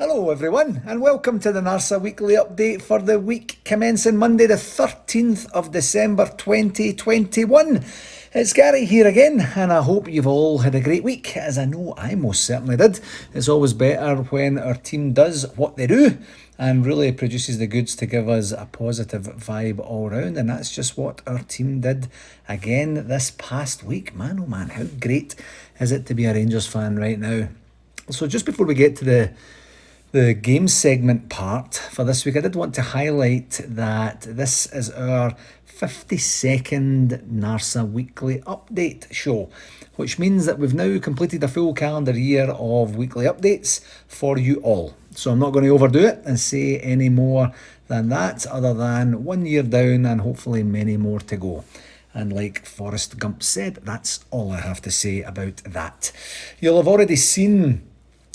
Hello everyone and welcome to the NARSA weekly update for the week commencing Monday the 13th of December 2021. It's Gary here again and I hope you've all had a great week, as I know I most certainly did. It's always better when our team does what they do and really produces the goods to give us a positive vibe all round, and that's just what our team did again this past week. Man oh man, how great is it to be a Rangers fan right now. So just before we get to the game segment part for this week, I did want to highlight that this is our 52nd NARSA weekly update show, which means that we've now completed a full calendar year of weekly updates for you all. So I'm not going to overdo it and say any more than that, other than 1 year down and hopefully many more to go. And like Forrest Gump said, that's all I have to say about that. You'll have already seen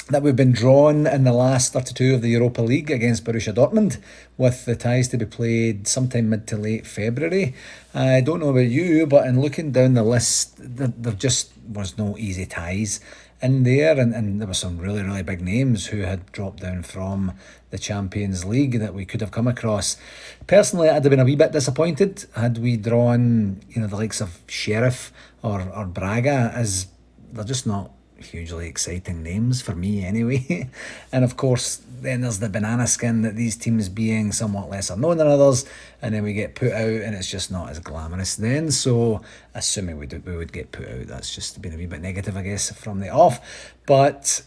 that we've been drawn in the last 32 of the Europa League against Borussia Dortmund, with the ties to be played sometime mid to late February. I don't know about you, but in looking down the list, there just was no easy ties in there, and there were some really, really big names who had dropped down from the Champions League that we could have come across. Personally, I'd have been a wee bit disappointed had we drawn, the likes of Sheriff or Braga, as they're just not hugely exciting names for me anyway. And of course then there's the banana skin that these teams being somewhat lesser known than others, and then we get put out and it's just not as glamorous then. So assuming we would get put out, that's just been a wee bit negative I guess from the off. But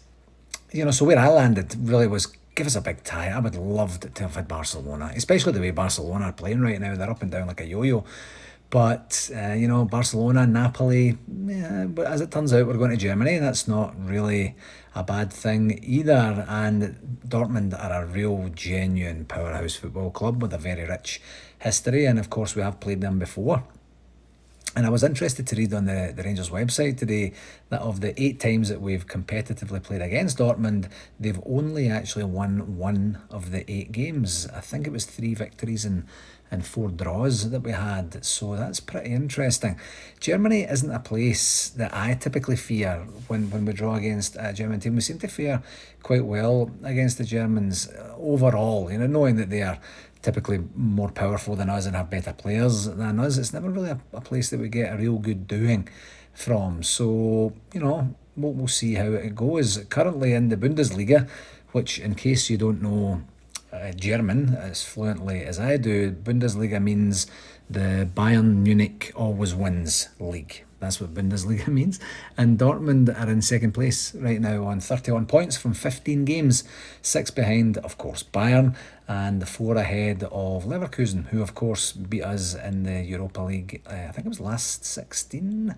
so where I landed really was, give us a big tie. I would love to have had Barcelona, especially the way Barcelona are playing right now. They're up and down like a yo-yo. But, Barcelona, Napoli, but as it turns out, we're going to Germany. That's not really a bad thing either. And Dortmund are a real, genuine powerhouse football club with a very rich history. And of course, we have played them before. And I was interested to read on the Rangers website today that of the 8 times that we've competitively played against Dortmund, they've only actually won 1 of the 8 games. I think it was 3 victories and 4 draws that we had. So that's pretty interesting. Germany isn't a place that I typically fear when we draw against a German team. We seem to fare quite well against the Germans overall, knowing that they are typically more powerful than us and have better players than us. It's never really a place that we get a real good doing from. So, we'll see how it goes. Currently in the Bundesliga, which, in case you don't know German as fluently as I do, Bundesliga means the Bayern Munich always wins league. That's what Bundesliga means. And Dortmund are in second place right now on 31 points from 15 games. 6 behind, of course, Bayern, and 4 ahead of Leverkusen, who, of course, beat us in the Europa League. I think it was last 16.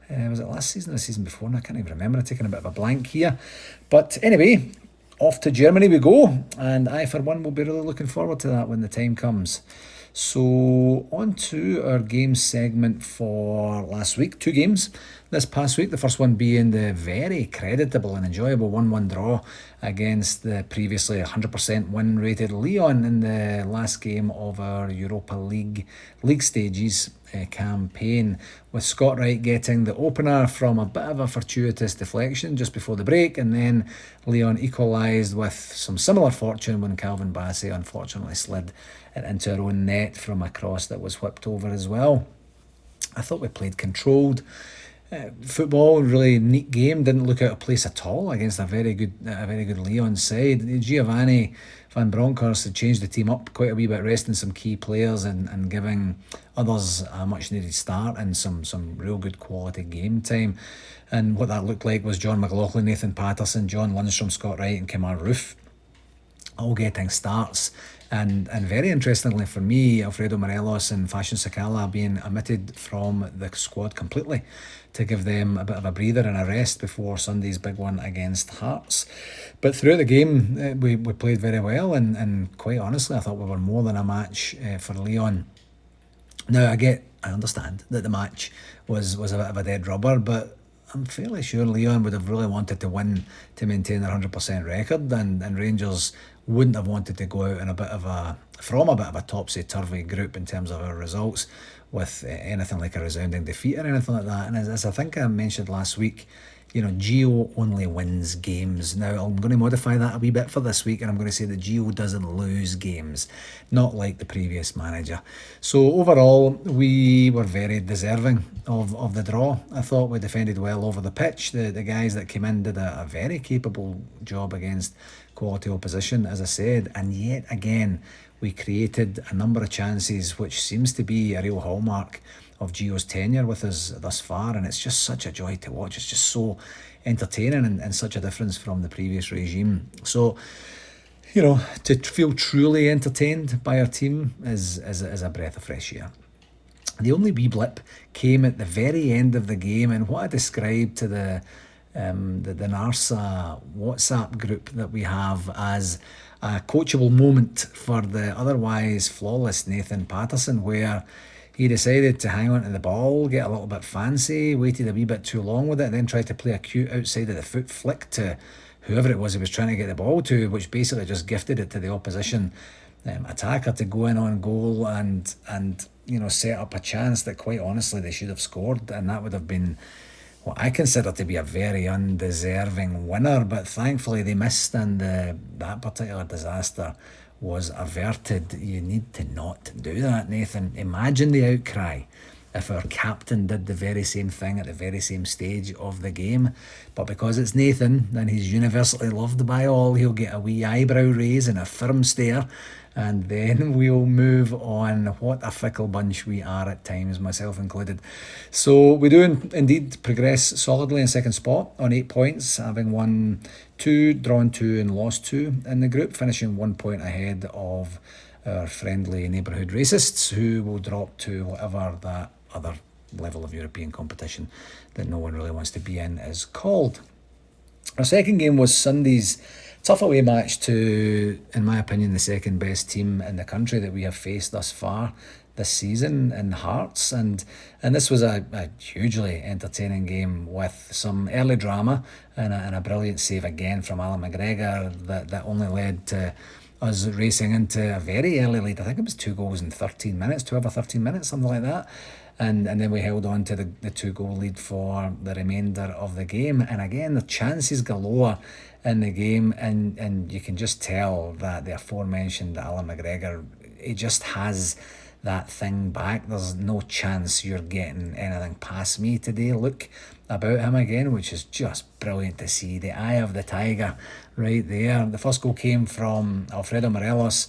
Was it last season or the season before? And I can't even remember. I'm taking a bit of a blank here. But anyway, off to Germany we go. And I, for one, will be really looking forward to that when the time comes. So on to our game segment for last week. 2 games this past week. The first one being the very creditable and enjoyable 1-1 draw against the previously 100% win rated Lyon in the last game of our Europa League stages campaign, with Scott Wright getting the opener from a bit of a fortuitous deflection just before the break, and then Lyon equalised with some similar fortune when Calvin Bassey unfortunately slid it into our own net from a cross that was whipped over as well. I thought we played controlled football, really neat game. Didn't look out of place at all against a very good Lyon side. Giovanni Van Bronckhorst had changed the team up quite a wee bit, resting some key players and giving others a much needed start and some real good quality game time. And what that looked like was John McLaughlin, Nathan Patterson, John Lundstrom, Scott Wright and Kemar Roof all getting starts. And very interestingly for me, Alfredo Morelos and Fashion Sakala being omitted from the squad completely to give them a bit of a breather and a rest before Sunday's big one against Hearts. But throughout the game, we played very well, and quite honestly, I thought we were more than a match for Lyon. Now, I understand that the match was a bit of a dead rubber, but I'm fairly sure Lyon would have really wanted to win to maintain their 100% record, and Rangers wouldn't have wanted to go out in a bit of a topsy-turvy group in terms of our results with anything like a resounding defeat or anything like that. And as I think I mentioned last week, Gio only wins games. Now, I'm going to modify that a wee bit for this week, and I'm going to say that Gio doesn't lose games, not like the previous manager. So overall, we were very deserving of the draw. I thought we defended well over the pitch. The guys that came in did a very capable job against quality opposition, as I said, and yet again, we created a number of chances, which seems to be a real hallmark of Gio's tenure with us thus far, and it's just such a joy to watch. It's just so entertaining and such a difference from the previous regime. So, to feel truly entertained by our team is a breath of fresh air. The only wee blip came at the very end of the game, and what I described to the NARSA WhatsApp group that we have as a coachable moment for the otherwise flawless Nathan Patterson, where he decided to hang on to the ball, get a little bit fancy, waited a wee bit too long with it, and then tried to play a cute outside of the foot flick to whoever it was he was trying to get the ball to, which basically just gifted it to the opposition attacker to go in on goal and set up a chance that quite honestly they should have scored, and that would have been what I consider to be a very undeserving winner. But thankfully they missed, and that particular disaster was averted. You need to not do that, Nathan. Imagine the outcry if our captain did the very same thing at the very same stage of the game. But because it's Nathan and he's universally loved by all, he'll get a wee eyebrow raise and a firm stare, and then we'll move on. What a fickle bunch we are at times, myself included. So we do indeed progress solidly in second spot on 8 points, having won 2, drawn 2 and lost 2 in the group, finishing 1 point ahead of our friendly neighbourhood racists, who will drop to whatever that other level of European competition that no one really wants to be in is called. Our second game was Sunday's tough away match to, in my opinion, the second best team in the country that we have faced thus far this season in Hearts, and this was a hugely entertaining game with some early drama and a brilliant save again from Alan McGregor that only led to us racing into a very early lead. I think it was 2 goals in 13 minutes, 12 or 13 minutes, something like that. And then we held on to the 2-goal lead for the remainder of the game. And again, the chances galore in the game, and you can just tell that the aforementioned Alan McGregor, he just has that thing back. There's no chance you're getting anything past me today. Look about him again, which is just brilliant to see. The eye of the tiger right there. The first goal came from Alfredo Morelos,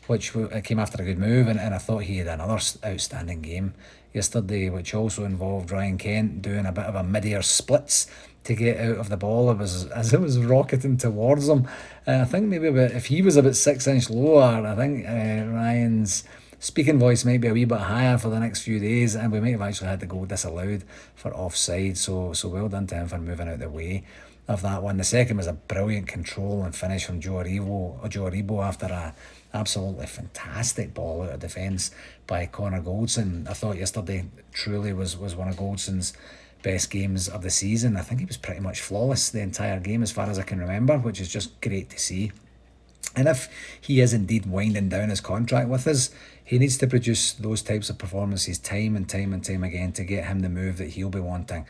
which came after a good move, and I thought he had another outstanding game yesterday, which also involved Ryan Kent doing a bit of a mid-air splits to get out of the ball as it was rocketing towards him. I think maybe if he was about 6 inches lower, I think Ryan's speaking voice might be a wee bit higher for the next few days, and we might have actually had the goal disallowed for offside. So well done to him for moving out of the way of that one. The second was a brilliant control and finish from Joe Aribo after a absolutely fantastic ball out of defence by Connor Goldson. I thought yesterday truly was one of Goldson's best games of the season. I think he was pretty much flawless the entire game as far as I can remember, which is just great to see. And if he is indeed winding down his contract with us, he needs to produce those types of performances time and time again to get him the move that he'll be wanting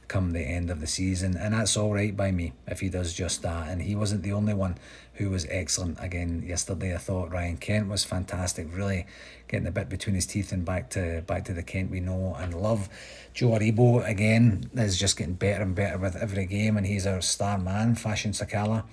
come the end of the season. And that's all right by me if he does just that. And he wasn't the only one who was excellent again yesterday. I thought Ryan Kent was fantastic, really getting the bit between his teeth and back to the Kent we know and love. Joe Aribo again is just getting better and better with every game, and he's our star man. Fashion Sakala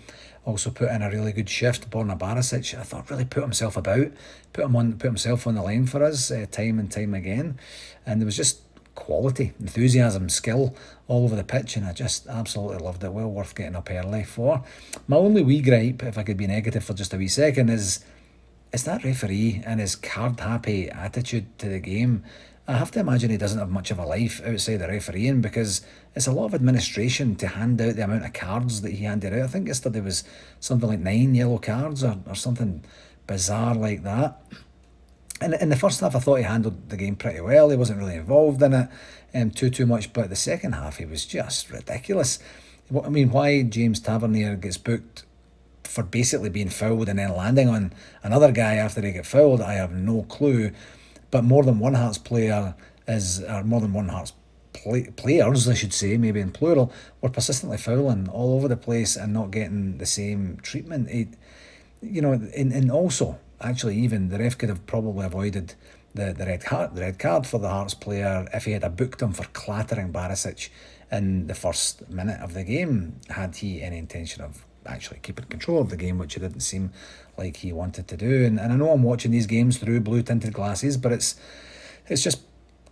also put in a really good shift. Borna Barisic, I thought, really put himself about, put himself on the line for us time and time again. And there was just quality, enthusiasm, skill all over the pitch, and I just absolutely loved it. Well worth getting up early for. My only wee gripe, if I could be negative for just a wee second, is that referee and his card-happy attitude to the game. I have to imagine he doesn't have much of a life outside the refereeing, because it's a lot of administration to hand out the amount of cards that he handed out. I think yesterday was something like 9 yellow cards or something bizarre like that. And in the first half, I thought he handled the game pretty well. He wasn't really involved in it too much. But the second half, he was just ridiculous. I mean, why James Tavernier gets booked for basically being fouled and then landing on another guy after he got fouled, I have no clue. But more than one Hearts players, I should say, maybe in plural, were persistently fouling all over the place and not getting the same treatment. And also, actually, even the ref could have probably avoided the red card for the Hearts player if he had booked him for clattering Barisic in the first minute of the game, had he any intention of actually keeping control of the game, which it didn't seem like he wanted to do. And I know I'm watching these games through blue tinted glasses, but it's just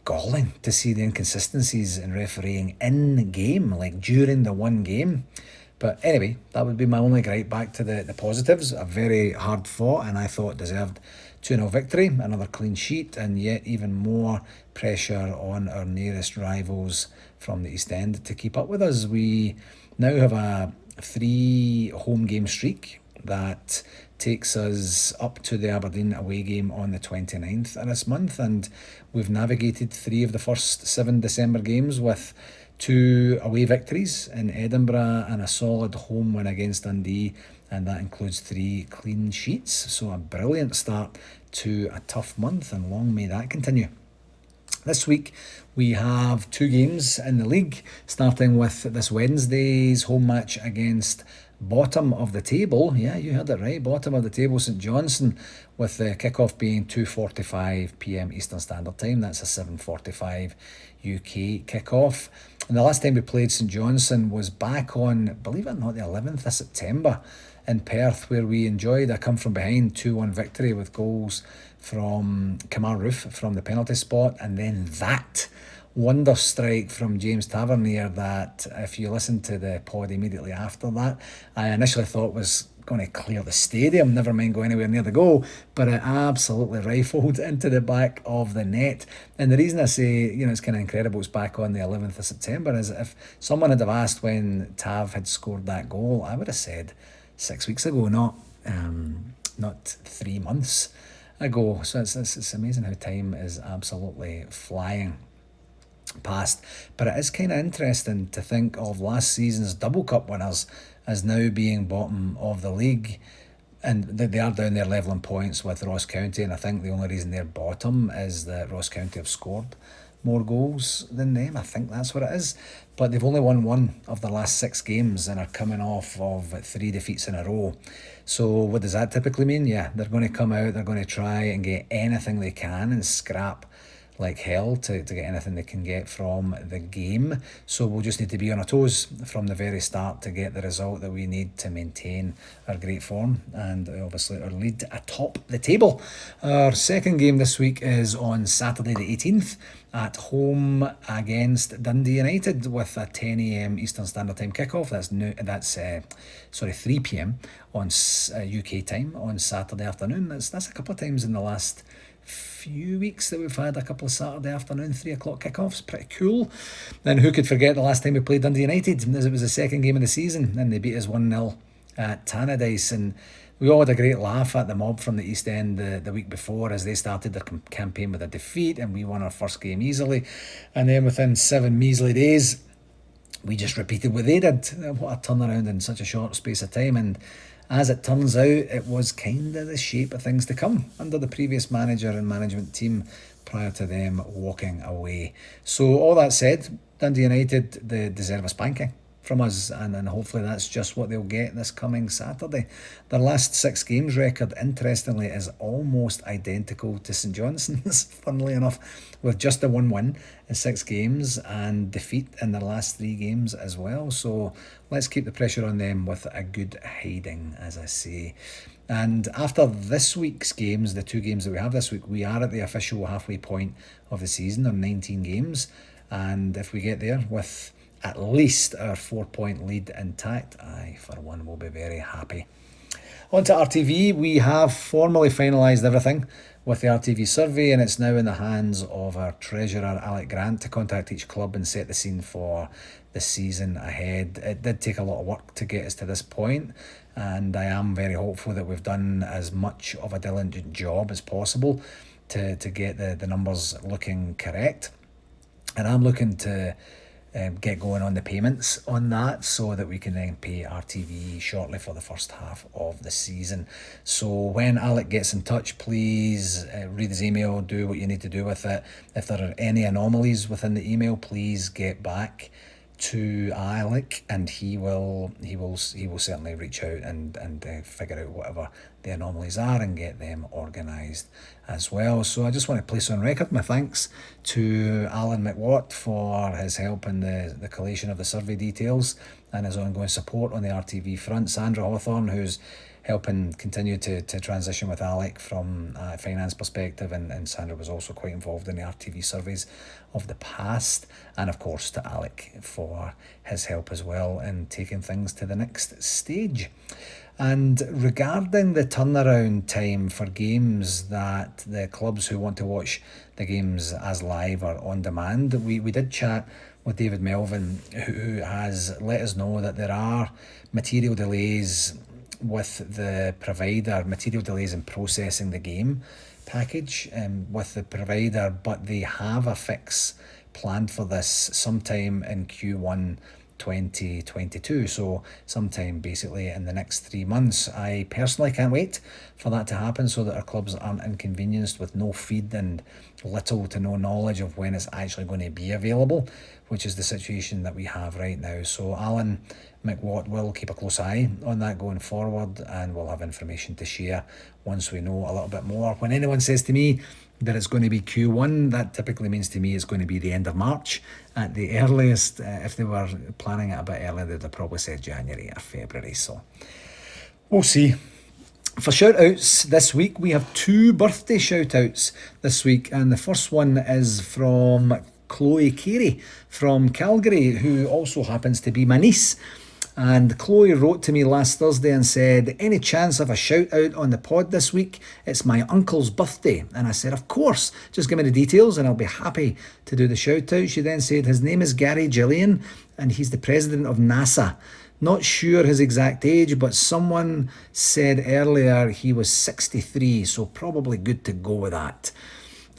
galling to see the inconsistencies in refereeing in game, like during the one game. But anyway, that would be my only gripe. Back to the positives. A very hard fought and I thought deserved 2-0 victory, another clean sheet, and yet even more pressure on our nearest rivals from the East End to keep up with us. We now have a 3 home game streak that takes us up to the Aberdeen away game on the 29th of this month, and we've navigated 3 of the first 7 December games with 2 away victories in Edinburgh and a solid home win against Dundee, and that includes 3 clean sheets. So a brilliant start to a tough month, and long may that continue. This week we have 2 games in the league, starting with this Wednesday's home match against bottom of the table. Yeah, you heard it right, bottom of the table, St Johnstone, with the kickoff being 2:45 p.m. Eastern Standard Time. That's a 7:45 UK kickoff. And the last time we played St Johnstone was back on, believe it or not, the 11th of September in Perth, where we enjoyed a come-from-behind 2-1 victory with goals from Kamar Roof from the penalty spot, and then that wonder strike from James Tavernier that, if you listen to the pod immediately after that, I initially thought was going to clear the stadium, never mind go anywhere near the goal, but it absolutely rifled into the back of the net. And the reason I say, it's kind of incredible it's back on the 11th of September is if someone had have asked when Tav had scored that goal, I would have said 6 weeks ago, not 3 months ago. So it's amazing how time is absolutely flying past. But it is kind of interesting to think of last season's double cup winners as now being bottom of the league, and they are down there levelling points with Ross County, and I think the only reason they're bottom is that Ross County have scored more goals than them. I think that's what it is. But they've only won 1 of the last 6 games and are coming off of 3 defeats in a row. So what does that typically mean? Yeah, they're going to come out, they're going to try and get anything they can and scrap like hell to get anything they can get from the game. So we'll just need to be on our toes from the very start to get the result that we need to maintain our great form and obviously our lead atop the table. Our second game this week is on Saturday the 18th at home against Dundee United with a 10 a.m. Eastern Standard Time kickoff. That's 3 p.m. on UK time on Saturday afternoon. That's a couple of times in the last few weeks that we've had a couple of Saturday afternoon 3 o'clock kickoffs. Pretty cool. Then who could forget the last time we played Dundee United, as it was the second game of the season, and they beat us 1-0 at Tannadice, and we all had a great laugh at the mob from the East End the week before as they started their campaign with a defeat, and we won our first game easily, and then within 7 measly days we just repeated what they did. What a turnaround in such a short space of time. And as it turns out, it was kind of the shape of things to come under the previous manager and management team prior to them walking away. So all that said, Dundee United, they deserve a spanking from us, and hopefully that's just what they'll get this coming Saturday. Their last 6 games record, interestingly, is almost identical to St Johnstone's, funnily enough, with just the 1 win in 6 games and defeat in their last 3 games as well. So let's keep the pressure on them with a good hiding, as I say. And after this week's games, the 2 games that we have this week, we are at the official halfway point of the season on 19 games. And if we get there with at least our 4-point lead intact, I, for one, will be very happy. On to RTV. We have formally finalised everything with the RTV survey, and it's now in the hands of our treasurer, Alec Grant, to contact each club and set the scene for the season ahead. It did take a lot of work to get us to this point, and I am very hopeful that we've done as much of a diligent job as possible to get the numbers looking correct. And I'm looking to get going on the payments on that so that we can then pay RTV shortly for the first half of the season. So when Alec gets in touch, please read his email, do what you need to do with it. If there are any anomalies within the email, please get back to Alec, and he will certainly reach out and figure out whatever the anomalies are and get them organised as well. So I just want to place on record my thanks to Alan McWatt for his help in the collation of the survey details and his ongoing support on the RTV front. Sandra Hawthorne, who's helping continue to transition with Alec from a finance perspective, and Sandra was also quite involved in the RTV surveys of the past, and of course to Alec for his help as well in taking things to the next stage. And regarding the turnaround time for games that the clubs who want to watch the games as live or on demand, we did chat with David Melvin, who has let us know that there are material delays with the provider, material delays in processing the game package with the provider, but they have a fix planned for this sometime in Q1 2022, so sometime basically in the next 3 months. I personally can't wait for that to happen so that our clubs aren't inconvenienced with no feed and little to no knowledge of when it's actually going to be available, which is the situation that we have right now. So Alan McWatt will keep a close eye on that going forward, and we'll have information to share once we know a little bit more. When anyone says to me that it's going to be Q1, that typically means to me it's going to be the end of March at the earliest. If they were planning it a bit earlier, they'd have probably said January or February. So we'll see. For shout-outs this week, we have 2 birthday shout-outs this week, and the first one is from Chloe Carey from Calgary, who also happens to be my niece. And Chloe wrote to me last Thursday and said, any chance of a shout out on the pod this week? It's my uncle's birthday. And I said, of course, just give me the details and I'll be happy to do the shout out. She then said, his name is Gary Gillian and he's the president of NASA. Not sure his exact age, but someone said earlier he was 63, so probably good to go with that.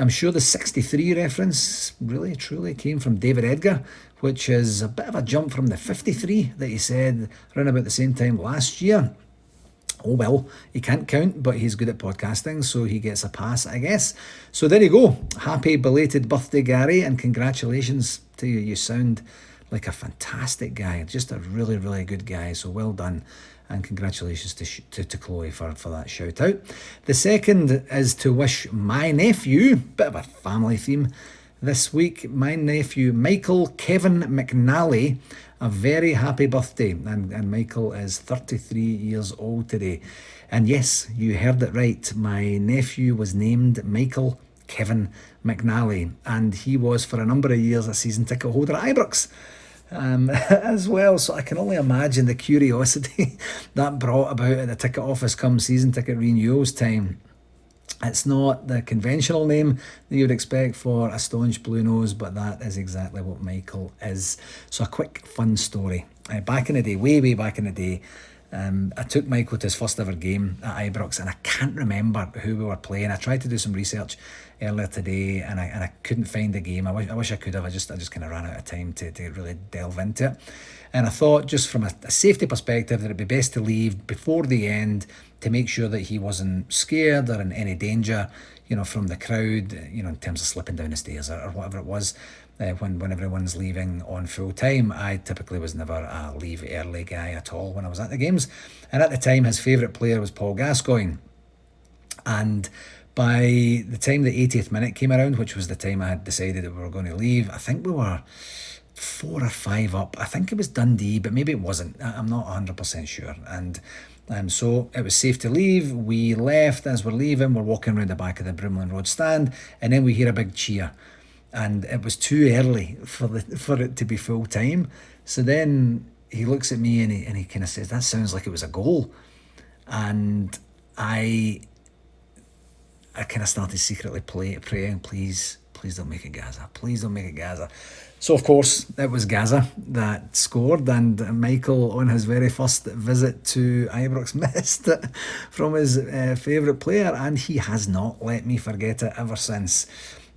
I'm sure the 63 reference really, truly came from David Edgar, which is a bit of a jump from the 53 that he said around about the same time last year. Oh well, he can't count, but he's good at podcasting, so he gets a pass, I guess. So there you go. Happy belated birthday, Gary, and congratulations to you. You sound like a fantastic guy, just a really, really good guy. So well done, and congratulations to Chloe for that shout out. The second is to wish my nephew, bit of a family theme this week, my nephew Michael Kevin McNally, a very happy birthday. And Michael is 33 years old today. And yes, you heard it right. My nephew was named Michael Kevin McNally, and he was for a number of years a season ticket holder at Ibrox as well. So I can only imagine the curiosity that brought about at the ticket office come season ticket renewals time. It's not the conventional name that you would expect for a staunch Blue Nose, but that is exactly what Michael is. So a quick fun story. Back in the day, way back in the day, I took Michael to his first ever game at Ibrox, and I can't remember who we were playing. I tried to do some research earlier today, and I couldn't find the game. I wish I could have. I just kind of ran out of time to really delve into it. And I thought, just from a safety perspective, that it'd be best to leave before the end to make sure that he wasn't scared or in any danger, from the crowd, in terms of slipping down the stairs or whatever it was. When everyone's leaving on full time, I typically was never a leave early guy at all when I was at the games. And at the time, his favourite player was Paul Gascoigne. And by the time the 80th minute came around, which was the time I had decided that we were going to leave, I think we were 4 or 5 up. I think it was Dundee, but maybe it wasn't. I'm not 100% sure. And so it was safe to leave. We left. As we're leaving, we're walking around the back of the Brimlin Road stand, and then we hear a big cheer. And it was too early for it to be full time. So then he looks at me and he kind of says, that sounds like it was a goal. And I kind of started secretly praying, please don't make it Gaza. Please don't make it Gaza. So, of course, it was Gaza that scored, and Michael, on his very first visit to Ibrox, missed it from his favourite player, and he has not let me forget it ever since.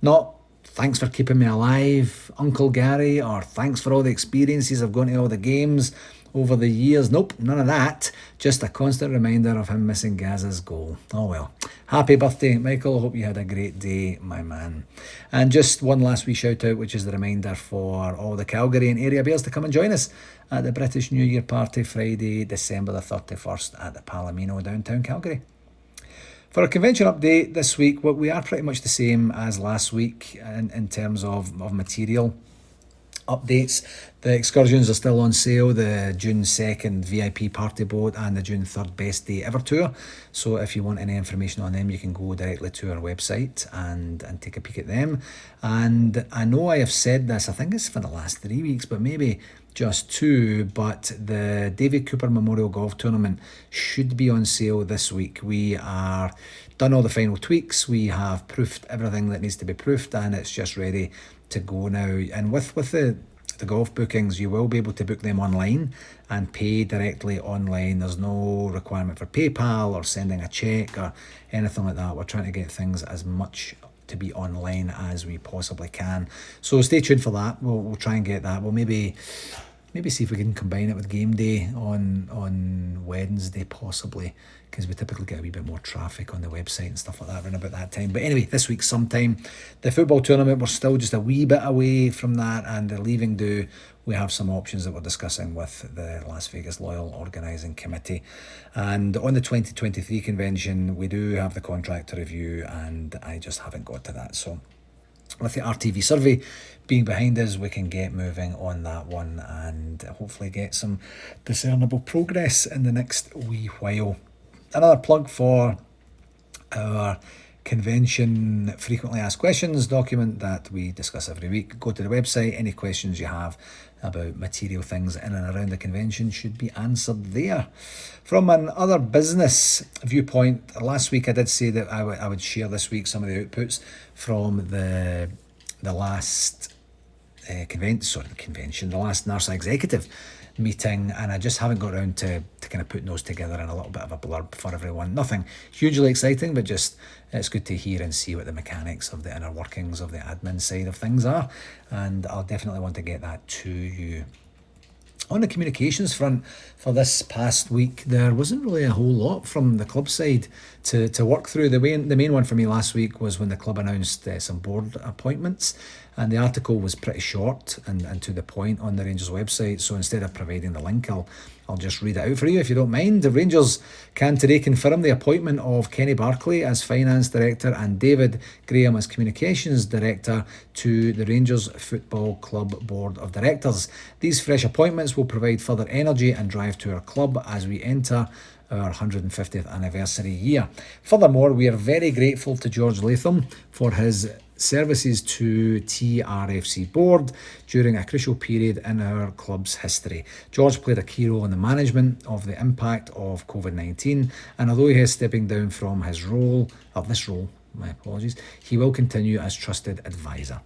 Not thanks for keeping me alive, Uncle Gary, or thanks for all the experiences of going to all the games over the years. Nope, none of that. Just a constant reminder of him missing Gaz's goal. Oh well. Happy birthday, Michael. I hope you had a great day, my man. And just one last wee shout out, which is the reminder for all the Calgary and area bears to come and join us at the British New Year party Friday, December the 31st at the Palomino, downtown Calgary. For our convention update this week, we are pretty much the same as last week in terms of material updates. The excursions are still on sale, the June 2nd VIP party boat and the June 3rd best day ever tour. So if you want any information on them, you can go directly to our website and take a peek at them. And I know I have said this, I think it's for the last 3 weeks, but maybe just 2, but the David Cooper Memorial Golf Tournament should be on sale this week. We are done all the final tweaks, we have proofed everything that needs to be proofed, and it's just ready to go now. And with the golf bookings, you will be able to book them online and pay directly online. There's no requirement for PayPal or sending a check or anything like that. We're trying to get things as much to be online as we possibly can. So stay tuned for that. We'll try and get that. We'll maybe see if we can combine it with game day on Wednesday, possibly, because we typically get a wee bit more traffic on the website and stuff like that around about that time. But anyway, this week sometime. The football tournament, we're still just a wee bit away from that, and the leaving do, we have some options that we're discussing with the Las Vegas Loyal Organising Committee. And on the 2023 convention, we do have the contract to review, and I just haven't got to that. So with the RTV survey being behind us, we can get moving on that one and hopefully get some discernible progress in the next wee while. Another plug for our convention frequently asked questions document that we discuss every week. Go to the website. Any questions you have about material things in and around the convention should be answered there. From an other business viewpoint, last week I did say that I would share this week some of the outputs from the last convention, the last NARSA executive meeting, and I just haven't got around to kind of putting those together in a little bit of a blurb for everyone. Nothing hugely exciting, but just it's good to hear and see what the mechanics of the inner workings of the admin side of things are, and I'll definitely want to get that to you. On the communications front for this past week, there wasn't really a whole lot from the club side to work through. The main one for me last week was when the club announced some board appointments, and the article was pretty short and to the point on the Rangers website. So instead of providing the link, I'll just read it out for you if you don't mind. The Rangers can today confirm the appointment of Kenny Barclay as Finance Director and David Graham as Communications Director to the Rangers Football Club Board of Directors. These fresh appointments will provide further energy and drive to our club as we enter our 150th anniversary year. Furthermore, we are very grateful to George Latham for his services to TRFC board during a crucial period in our club's history. George played a key role in the management of the impact of COVID-19, and although he is stepping down from this role, he will continue as trusted advisor.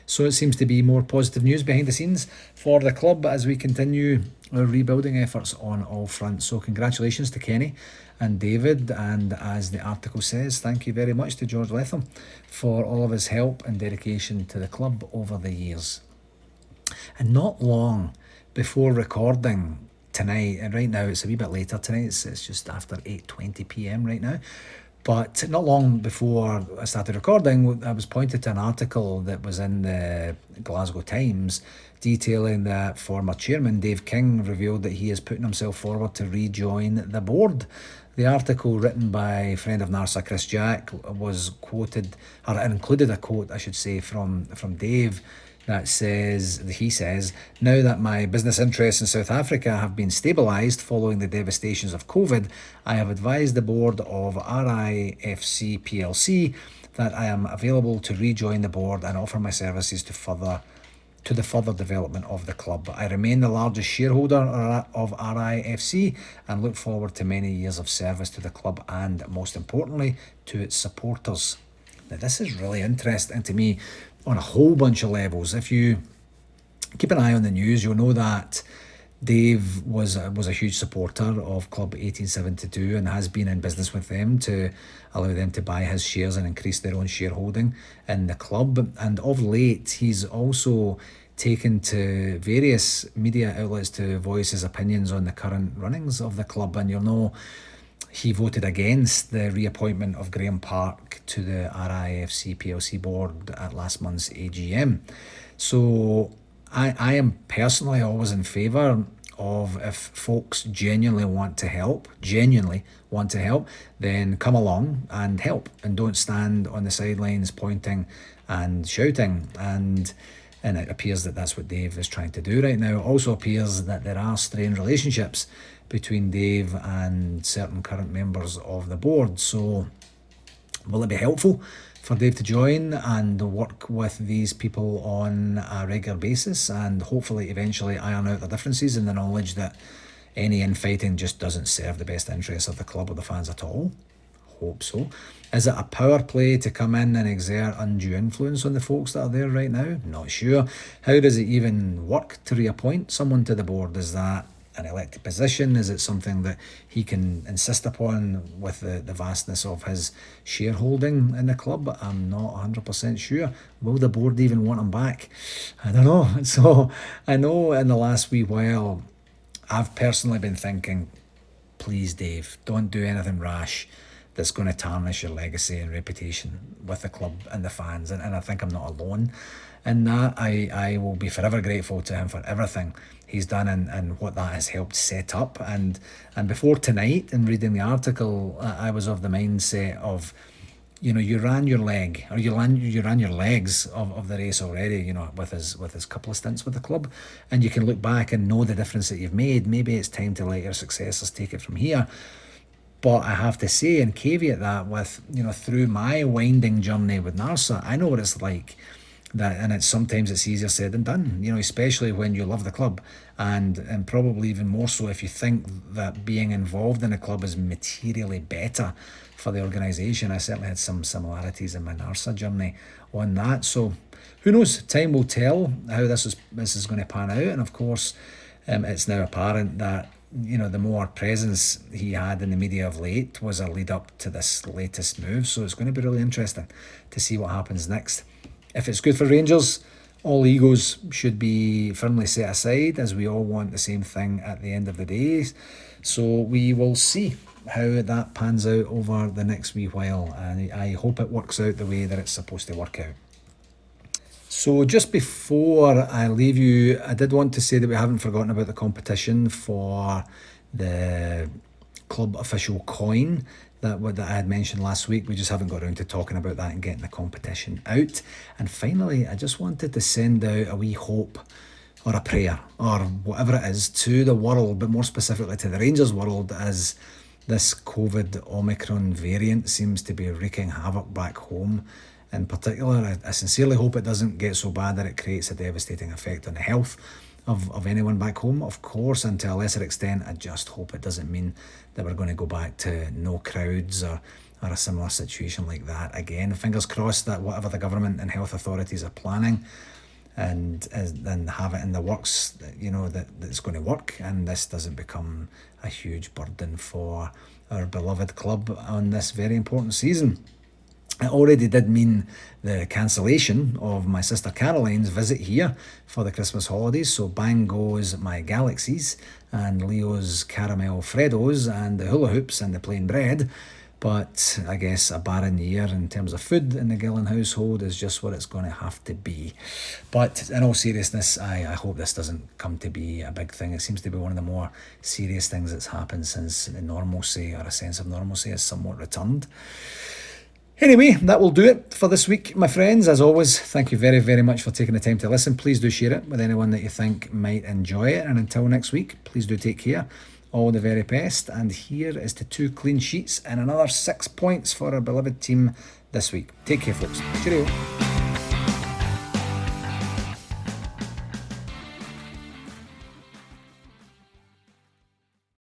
So it seems to be more positive news behind the scenes for the club as we continue our rebuilding efforts on all fronts. So congratulations to Kenny and David, and as the article says, thank you very much to George Latham for all of his help and dedication to the club over the years. And not long before recording tonight, and right now it's a wee bit later tonight, it's just after 8:20 p.m. right now, but not long before I started recording, I was pointed to an article that was in the Glasgow Times detailing that former chairman Dave King revealed that he is putting himself forward to rejoin the board. The article, written by a friend of NARSA, Chris Jack, was quoted, or included a quote, I should say, from Dave that he says, "Now that my business interests in South Africa have been stabilised following the devastations of COVID, I have advised the board of RIFC PLC that I am available to rejoin the board and offer my services to the further development of the club. I remain the largest shareholder of RIFC and look forward to many years of service to the club and, most importantly, to its supporters." Now, this is really interesting to me on a whole bunch of levels. If you keep an eye on the news, you'll know that Dave was a huge supporter of Club 1872 and has been in business with them to allow them to buy his shares and increase their own shareholding in the club. And of late, he's also taken to various media outlets to voice his opinions on the current runnings of the club. And you'll know he voted against the reappointment of Graham Park to the RIFC PLC board at last month's AGM. So I am personally always in favour of, if folks genuinely want to help, then come along and help, and don't stand on the sidelines pointing and shouting. And it appears that that's what Dave is trying to do right now. It also appears that there are strained relationships between Dave and certain current members of the board. So will it be helpful for Dave to join and work with these people on a regular basis, and hopefully eventually iron out the differences in the knowledge that any infighting just doesn't serve the best interests of the club or the fans at all? Hope so. Is it a power play to come in and exert undue influence on the folks that are there right now? Not sure. How does it even work to reappoint someone to the board? Is that an elected position? Is it something that he can insist upon with the vastness of his shareholding in the club? I'm not 100% sure. Will the board even want him back? I don't know. So I know in the last wee while, I've personally been thinking, please, Dave, don't do anything rash that's going to tarnish your legacy and reputation with the club and the fans. And I think I'm not alone in that. I will be forever grateful to him for everything he's done and what that has helped set up. And before tonight, in reading the article, I was of the mindset of, you ran your leg, or you ran your legs of the race already, with his couple of stints with the club, and you can look back and know the difference that you've made. Maybe it's time to let your successors take it from here. But I have to say and caveat that with, through my winding journey with NARSA, I know what it's like. And sometimes it's easier said than done, especially when you love the club, and probably even more so if you think that being involved in a club is materially better for the organisation. I certainly had some similarities in my NARSA journey on that. So who knows? Time will tell how this is going to pan out. And of course, it's now apparent that the more presence he had in the media of late was a lead up to this latest move. So it's going to be really interesting to see what happens next. If it's good for Rangers, all egos should be firmly set aside, as we all want the same thing at the end of the day. So we will see how that pans out over the next wee while, and I hope it works out the way that it's supposed to work out. So just before I leave you, I did want to say that we haven't forgotten about the competition for the club official coin that I had mentioned last week. We just haven't got around to talking about that and getting the competition out. And finally, I just wanted to send out a wee hope or a prayer or whatever it is to the world, but more specifically to the Rangers world, as this COVID Omicron variant seems to be wreaking havoc back home. In particular, I sincerely hope it doesn't get so bad that it creates a devastating effect on the health of anyone back home, of course, and to a lesser extent, I just hope it doesn't mean that we're going to go back to no crowds or a similar situation like that again. Fingers crossed that whatever the government and health authorities are planning and have it in the works, that it's going to work, and this doesn't become a huge burden for our beloved club on this very important season. It already did mean the cancellation of my sister Caroline's visit here for the Christmas holidays. So bang goes my Galaxies and Leo's Caramel Freddos and the hula hoops and the plain bread. But I guess a barren year in terms of food in the Gillen household is just what it's going to have to be. But in all seriousness, I hope this doesn't come to be a big thing. It seems to be one of the more serious things that's happened since normalcy, or a sense of normalcy, has somewhat returned. Anyway, that will do it for this week, my friends. As always, thank you very, very much for taking the time to listen. Please do share it with anyone that you think might enjoy it. And until next week, please do take care. All the very best. And here is to 2 clean sheets and another 6 points for our beloved team this week. Take care, folks. Cheerio.